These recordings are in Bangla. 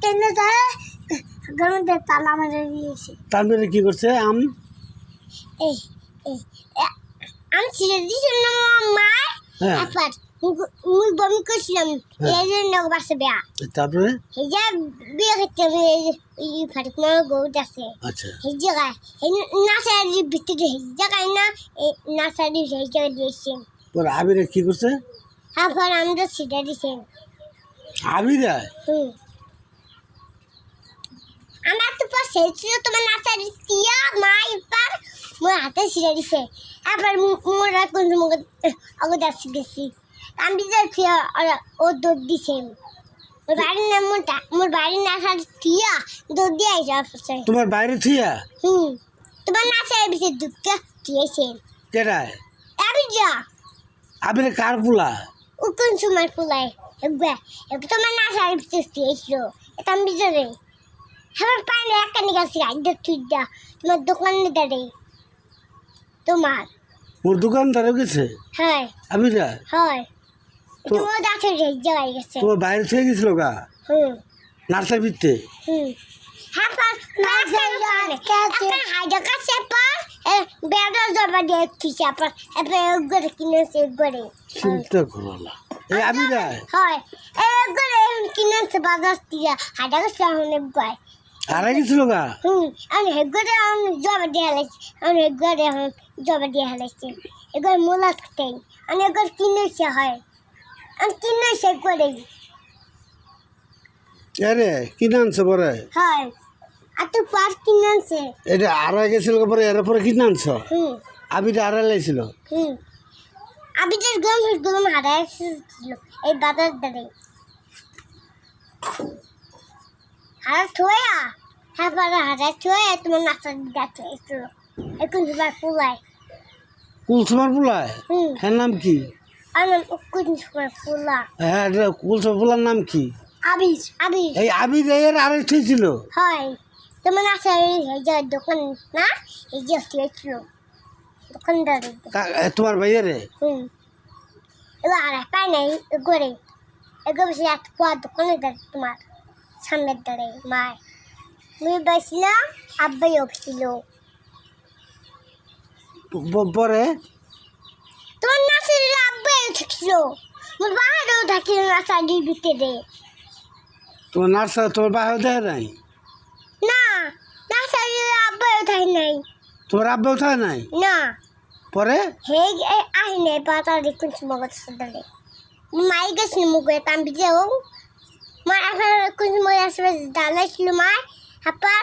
টেনে যায় গরমে তালা মারে দিয়েছে। তারপরে কি করছে আম এই এই আমি ছিঁড়ে দিয়েছি না মা। হ্যাঁ একবার মুই বমি করছিলাম এই জন্য বাসে বেয়া। তারপরে এই যে বিয়ে করতে এই ফাটিক মার গরুটা আছে আচ্ছা এই জায়গায় এই নার্সারির ভিতরে এই জায়গায় না এই নার্সারির এই জায়গায় দিয়েছেন। পরে আবিরে কি করছে তারপর আমরা ছিঁড়ে দিয়েছেন। আবিরা আমার তো পাশে ছিল তোমার নার্সারি টিয়া মা এবার মোর হাতে ছিঁড়ে দিছে। এবার মোরা কোন অগদ আসি গেছি আমি যাচ্ছি ও দৌড় দিছে মোর বাড়ির নাম মোর বাড়ির নার্সারি টিয়া দৌড় দিয়ে আইসা তোমার বাইরে থিয়া তোমার নার্সারির ভিতরে ঢুকতে দিয়েছে। কেডায় আমি যা আবিরে কার পোলা ও কোন সময় ফুলাই একবার তোমার নার্সারির ভিতরে দিয়েছিল এটা আমি ভিতরে আমার পানি একটা নিকাশি আইডা তুই দা তোমার দোকানে দাঁড়ে তোমার মোর দোকানদারও গেছে হ্যাঁ আবিরা হয় তোমার গাছের জায়গায় গেছে। তোমার বাইরে থেকে গেছিল গা নার্সারি ভিতরে হ্যাঁ পর একটা হাইডা কাছে পর বেড়া জমা দিয়ে দিচ্ছে পর একবারে কিনেছে একবারে চিন্তা করো না এই আবিরা হয় একবারে কিনেছে বাজার থেকে হাইডা কাছে অনেক গায় হারা গেছিল গা আমি একবারে জমা দিয়ে হালাইছি আমি একবারে এখন জমা দিয়ে হালাইছি একবার মূলা থাকতেই আমি একবার কিনেছে হয় আমি কিনেছে একবারে আরে কিনে আনছে পরে হয় আর তো পার কিনেছে এটা হারা গেছিল পরে এর পরে কিনে আনছ আবিরা হারা লাইছিল আমি যে গরম হারাই ছিল এই বাজার দ্বারে হারা থোয়া হ্যাঁ পরে হারাই থোয়া তোমার নাচার গাছে এসেছিল এখন তোমার ফুলায় কুলসুমার পোলায় হ্যাঁ নাম কি আমার কোন সময় ফুলা হ্যাঁ কুলসুমার পোলার নাম কি আবির আবির এই আবির এর আরেকটাই ছিল হয় তোমার নাচার এই যে দোকান না এই যে ছিল দোকানদার তোমার ভাইয়ারে এবার আর পাই নাই করে এগুলো বসে এক পোয়া দোকানে দাঁড় তোমার সামনের দাঁড়ে মায় মুই বসলাম আব্বাই ছিল পরে তোমার নাচের আব্বাই থাকছিল মোর বাহারেও থাকিল নাচারির ভিতরে তোমার নার্সারি তোমার বাহার দেয় নাই না নাচারির আব্বাইও থাকি নাই তোমার আব্বাও থাকে নাই না পরে হে আহি নাই বাজার দেখুন মগজ দাঁড়ে মাই গেছিল মুখে তাম্বি যাও মা এখন কোন সময় আসবে দাঁড়াইছিল মায় হাপার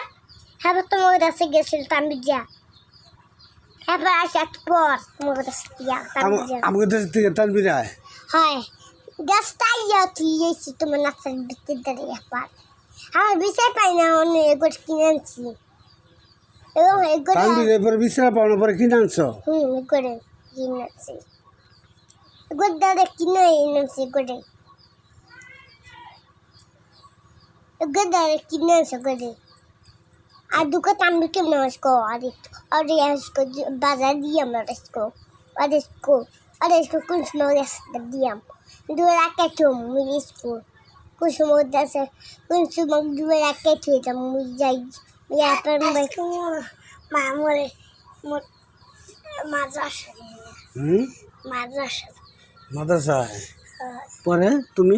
হাপার তোমার কাছে গেছিল তাম্বি যা হাপার আসে এক পর তোমার কাছে দিয়া তাম্বি যা আমাকে দেশ থেকে তানবিরায় হয় গাছটাই যাও তুই এসে তোমার নাচার ভিতরে দাঁড়িয়ে হাপার আমার বিষয় পাই না অনেক এগুলো কিনে আনছি এবং এগুলো তানবির পরে বিশ্রাম পাওয়ার পরে কিনে আনছ এগুলো কিনে আনছি এগুলো দাদা কিনে এনেছি এগুলো এগুলো দাদা কিনে আনছে এগুলো আর দুটো তাম্বি কেমন আসকো और इसको बाजार दिया मैं इसको कुछ मोड़ दिया दो रखे थे मुझे इसको कुछ मोड़ से कुछ मोड़ दो रखे थे जब मुझे जाई यहाँ पर मामूले মাদ্রাসা মাদ্রাসায় পরে তুমি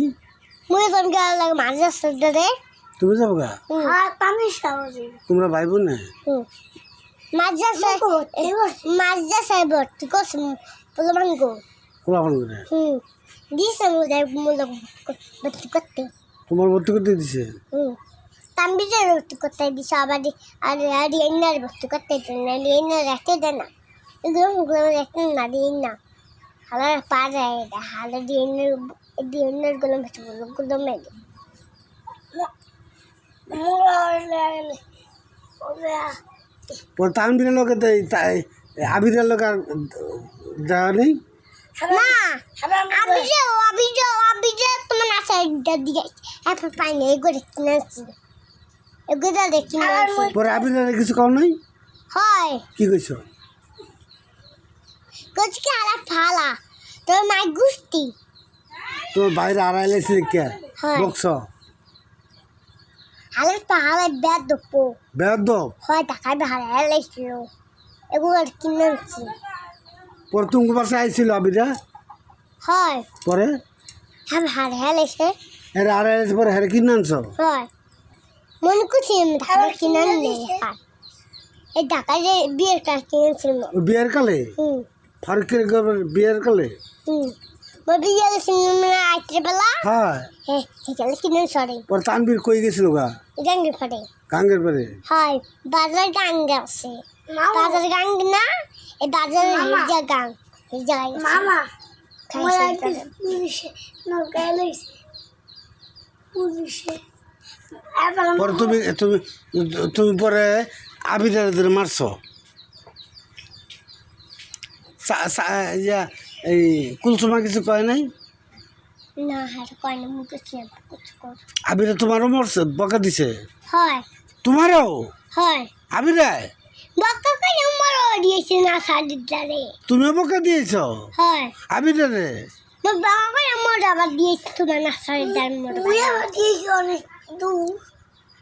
মুই কোন গেল মাদ্রাসা দরে তুমি যাবো গা হ্যাঁ আমি সাহসী তোমরা ভাই বোন না মাদ্রাসায় ভর্তি করছি পোলামান গো কোলাপান করে দিছে ভর্তি করতে তোমার ভর্তি করতে দিছে তাম্বিদের ভর্তি করতে দিছে আবার আর এনার ভর্তি করতে না এনার রাখতে দেয় না এগুলো রাখতে না দিন না হালার পারে হালা ডিএনএর গুলো গুলো মেলে পরে তানবিরের লোকে তাই আবিরের লোক আর যাওয়া নেই না অভিযোগ তোমার নাচার দিকে এখন পাইনি এগুলো কিনেছি এগুলো দেখি পরে আবিরের কিছু কম নাই হয় কি কইছ কচকে হালা ফালা তোর মাই গুষ্টি তোমার বাইরে আড়াইলে কে হয়। বকছ হালের পাহাড়ে বেদ দপো বেদ হয় ঢাকায় পাহাড়ে হেলাইছিল এগুলো কিনে আনছি পরে তুমি বাসায় আইছিল আবিরা হয় পরে হ্যাঁ হাড়ে হেলাইছে এর আর পরে হেরে কিনে আনছো হয় মনে করছি আমি ঢাকা কিনে আনলে হয় এই ঢাকায় যে বিয়ের কাজ কিনেছিল ও বিয়ের কালে ফারুকের বিয়ের কালে বিয়ে সিনেমা আইতে বেলা হ্যাঁ হ্যাঁ সেখানে কিনে সরে পরে তানবীর কই গেছিল গা গাঙ্গে ফটে গাঙ্গের পরে হয় বাজার গাঙ্গে আছে বাজার গাঙ্গ না এই বাজার হিজা গাং হিজা মামা পুলিশে নৌকায় লইছে পুলিশে পরে তুমি তুমি তুমি পরে আবিদার মারছো এই কুলসুমা কিছু কয় নাই না হার কয় না মুখে কিছু কর আবিরা তোমারও মরছে বকা দিছে হয় তোমারও হয় আবিরায় বকা করে মরো দিয়েছে না সাদির দারে তুমিও বকা দিয়েছ হয় আবিরারে বকা করে মরো আবার দিয়েছে তোমার না সাদির দার মরো মুই আবার দিয়েছি অনেক দুধ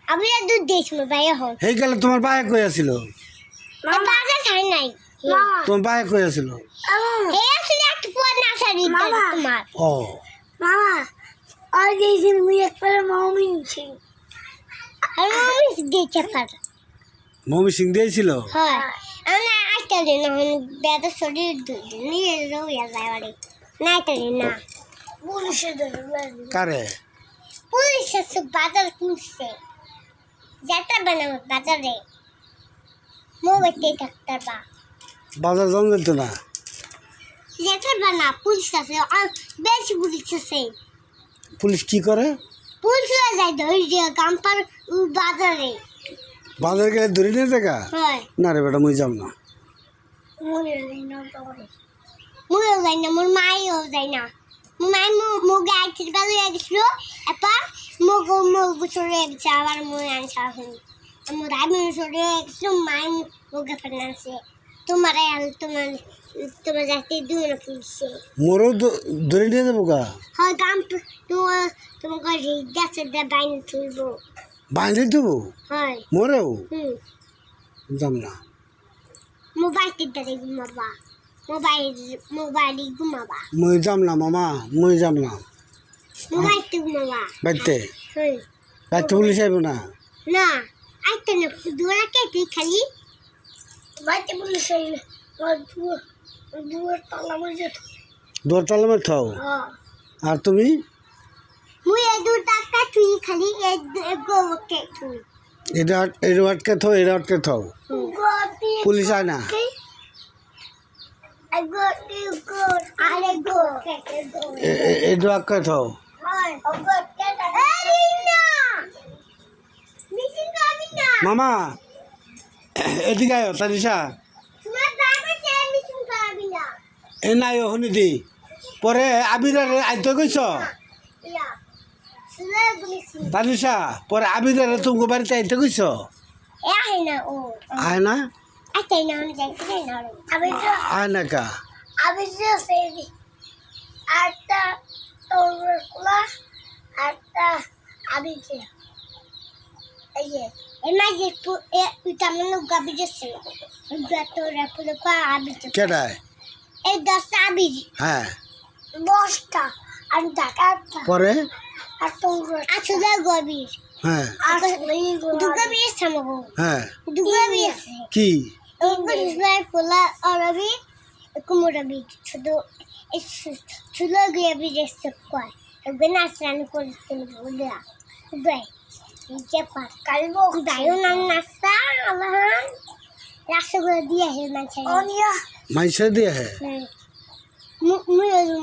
আমি দুধ দিয়েছি মোর ভাই এখন এই গেলে তোমার বায়ে কই আছিল বাজার ছাড় নাই তোমার বায়ে কই আছিল এই আসলে একটু পর না সাদির দার তোমার ও মামা আর দিয়েছি মুই একবার মামিনছি আর মামি দিয়েছে পার মমি সিং দিয়েছিল হয় আমি আজকাল দিন বেদ শরীর নিয়ে রইয়া যায় বাড়ি না এটা না পুলিশে কারে পুলিশ আছে বাজার পুলিশে যাত্রা বানাবো বাজারে মোবাইলতে ডাক্তার বা বাজার জন যেত না যাত্রা বানা পুলিশ আছে আর বেশি পুলিশ আছে পুলিশ কি করে পুলিশ যায় ধরে গাম্পার বাজারে বাজার গেলে ধরে নিয়ে দেখা হয় না রে বেটা মুই যাম না মুইও যাই না মোর মাইও যাই না মোর মাই মুগে আইছিল বালু গেছিল এরপর মুগ সরে গেছে আবার মুই আনছে এখন আমার আমি সরে গেছিল মাই মুগে ফেলাছে তোমার তোমার যাতে দূর পুলিশে মোরও ধরে নিয়ে যাবো গা হয় গাম তোমাকে গাছে বাইনে তুলবো বাঁধে দেবো হয় মোরেও যাম না মোবাইলতে ধরে ঘুমাবা মোবাইলে ঘুমাবা মুই যাম না মামা মুই যাম না মোবাইলতে ঘুমাবা বাড়িতে হুম বাড়িতে পুলিশ আইব না না আইতে না দূরা কে খালি বাড়িতে পুলিশ আইলে দুয়ার তালা মজে দোর তালা মে থাও আর তুমি মুই এই দুটা তুই খালি এই গোকে তুই এটা আটকে থাও এটা আটকে থাও পুলিশ আয় না এটা আটকে থাও মামা এদিকে আয় তানিশা এ নাই শুনি দি পরে আবিরারে আইতে কইছ তানিশা পরে আবিরারে তুমি বাড়িতে আইতে কইছ আয় না আয় না কা কেটায় এই 10টা আবির হ্যাঁ 10টা আর টাকা পরে আর তোর আসলে গভীর হ্যাঁ দুটো বিয়ে সামগো হ্যাঁ দুটো বিয়ে আছে কি ইসলাই পোলা আরবি কুমরাবি শুধু ছোট গিয়ে বিয়ে কয় একদিন আসরান করতে বলিয়া বাই যে পার কালবো দায়ও না নাস্তা আল্লাহান রাসগোল্লা দিয়ে হে মানছে অনিয়া মাইসা দিয়ে হে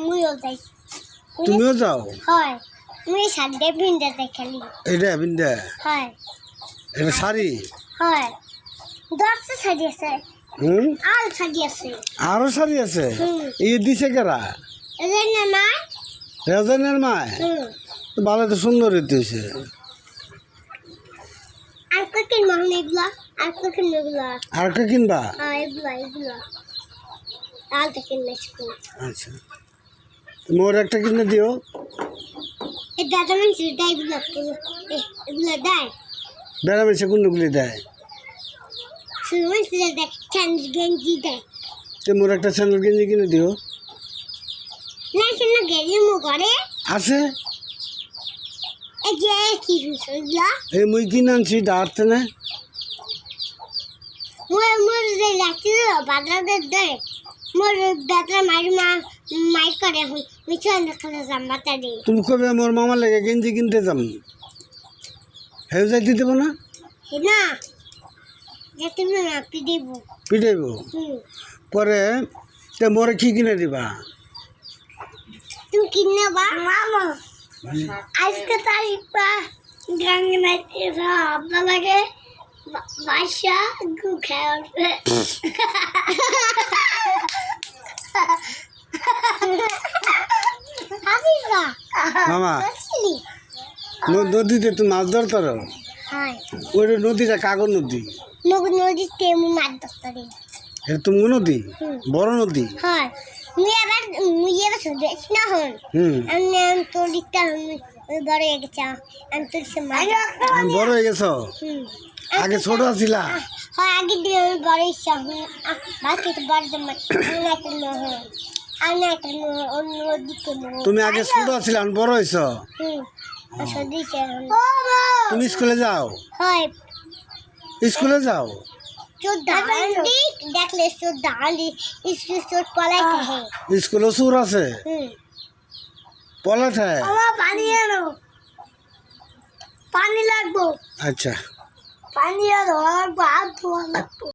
মুইও যাই তুমিও যাও হয় মুই সাদে বিন্দাতে খালি এটা বিন্দা হয় এটা শাড়ি হয় 10টা শাড়ি আছে আর শাড়ি আছে আরো শাড়ি আছে এই দিছে কেরা এদের না রেজনের মায় ভালো তো সুন্দর হইতেছে আর কখন মহন এগুলা আর কখন এগুলা আর কে কিনবা হ্যাঁ এগুলা আর দেখেন নেক্সট আচ্ছা মোর একটা কিনে দিও এই দাদা মানুষ এগুলা দেয় বেড়া মেশে কোনগুলি দেয়? সুমন সিরা দেখ চান্দ গেঞ্জি দেয় তো মোর একটা স্যান্ডেল গেঞ্জি কিনে দিও। না শুনো গেলি মু করে আছে এই যে কি সুসলা এই মুই কিনে আনছি দাঁড়তে না। মোর যে লাঠি বাজারে দে মোর দাদা মাই করে মিছন খেলা জামাতা দে তুমি কবে মোর মামার লেগে গেঞ্জি কিনতে যাম, হেউ যাই দিতে না? হে না যেতে না পিদেব পিটাইব পরে তে মোরে কি কিনে দিবা? তুমি কিনে বা মামা আজকে তারিখ পা গ্রামে নাইতে আপনার লাগে বাসা গু খেয়ে মামা নদীতে তুমি মাছ ধরতার? হয় ওই নদীটা কাগজ নদী, নদীতে মাছ ধরতে এটা তুমি নদী বড় নদী। হয় মুই এবার শুধু না হন আমি তোর দিকটা বড় হয়ে গেছে আমি তোর আমি বড় হয়ে গেছ, আগে ছোট আছিলা। হয় আগে দিয়ে আমি বড় ইচ্ছা বাকি তো বড় জমা আমি একটা অন্য দিকে তুমি আগে ছোট আছিলা, আমি বড় হয়েছ। তুমি স্কুলে যাও? হয় স্কুলে যাও? চোর দাঁড়ি দেখলে চোর দাঁড়ি স্কুল চোর পলাইতে হ্যাঁ স্কুলে সুর আছে পলাট হ্যাঁ। পানি আনো পানি লাগবো আচ্ছা পানি আনো লাগবো হাত ধোয়া লাগবো।